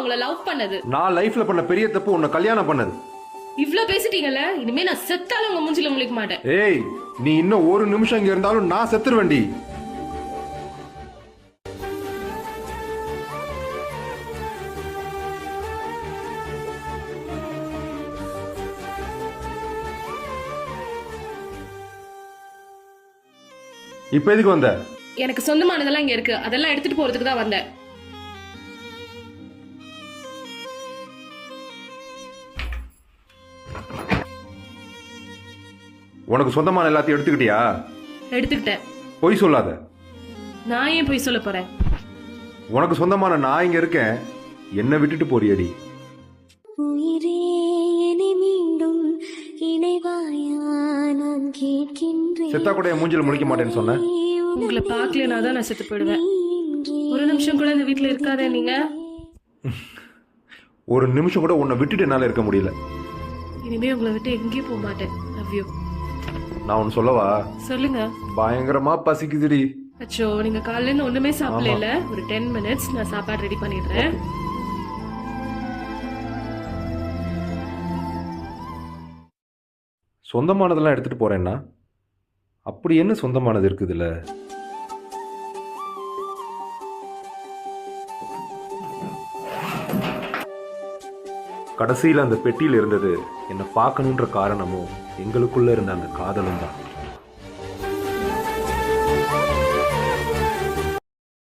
உங்களை லவ் பண்ணது. நான் லைஃப்ல பண்ண பெரிய தப்பு உன்னை கல்யாணம் பண்ணது. இவ்ளோ பேசிட்டீங்கல்ல, இனிமே நான் செத்தாலும் உங்க மூஞ்சில முழிக்க மாட்டேன். ஏய், நீ இன்னும் ஒரு நிமிஷம் இங்க இருந்தாலும் நான் செத்துருவேன்டி. இப்ப எதுக்கு வந்த? எனக்கு சொந்தமானதெல்லாம் இங்க இருக்கு, அதெல்லாம் எடுத்துட்டு போறதுக்கு தான் வந்தேன். உனக்கு சொந்தமான எல்லாத்தையும் எடுத்துக்கிட்டியா? எடுத்துக்கிட்டேன். பொய் சொல்லாத. நான் ஏன் போய் சொல்ல போறேன்? உனக்கு சொந்தமான நான் இங்க இருக்கேன், என்ன விட்டுட்டு போறியடி? செத்தா கூட என் மூஞ்சில முழிக்க மாட்டேன்னு சொன்ன. உங்களை பார்க்கலனா தான் நான் செத்து போயிடுவேன். ஒரு நிமிஷம் கூட இந்த வீட்டுல இருக்காதே நீங்க. ஒரு நிமிஷம் கூட உன்னை விட்டுட்டு என்னால இருக்க முடியல. இனிமே உங்களை விட்டு எங்கேயும் போக மாட்டேன். Love you. நான் ஒன்னு சொல்லவா? சொல்லுங்க. பயங்கரமா பசிக்குதுடி. அச்சோ, நீங்க காலையில இருந்து ஒண்ணுமே சாப்பிடல. ஒரு 10 மினிட்ஸ் நான் சாப்பாடு ரெடி பண்ணிடுறேன். சொந்தமானதெல்லாம் எடுத்துட்டு போறேன்னா அப்படி என்ன சொந்தமானது இருக்குதுல்ல? கடைசியில் அந்த பெட்டியில் இருந்தது என்ன பார்க்கணுன்ற காரணமும் எங்களுக்குள்ள இருந்த அந்த காதலும் தான்.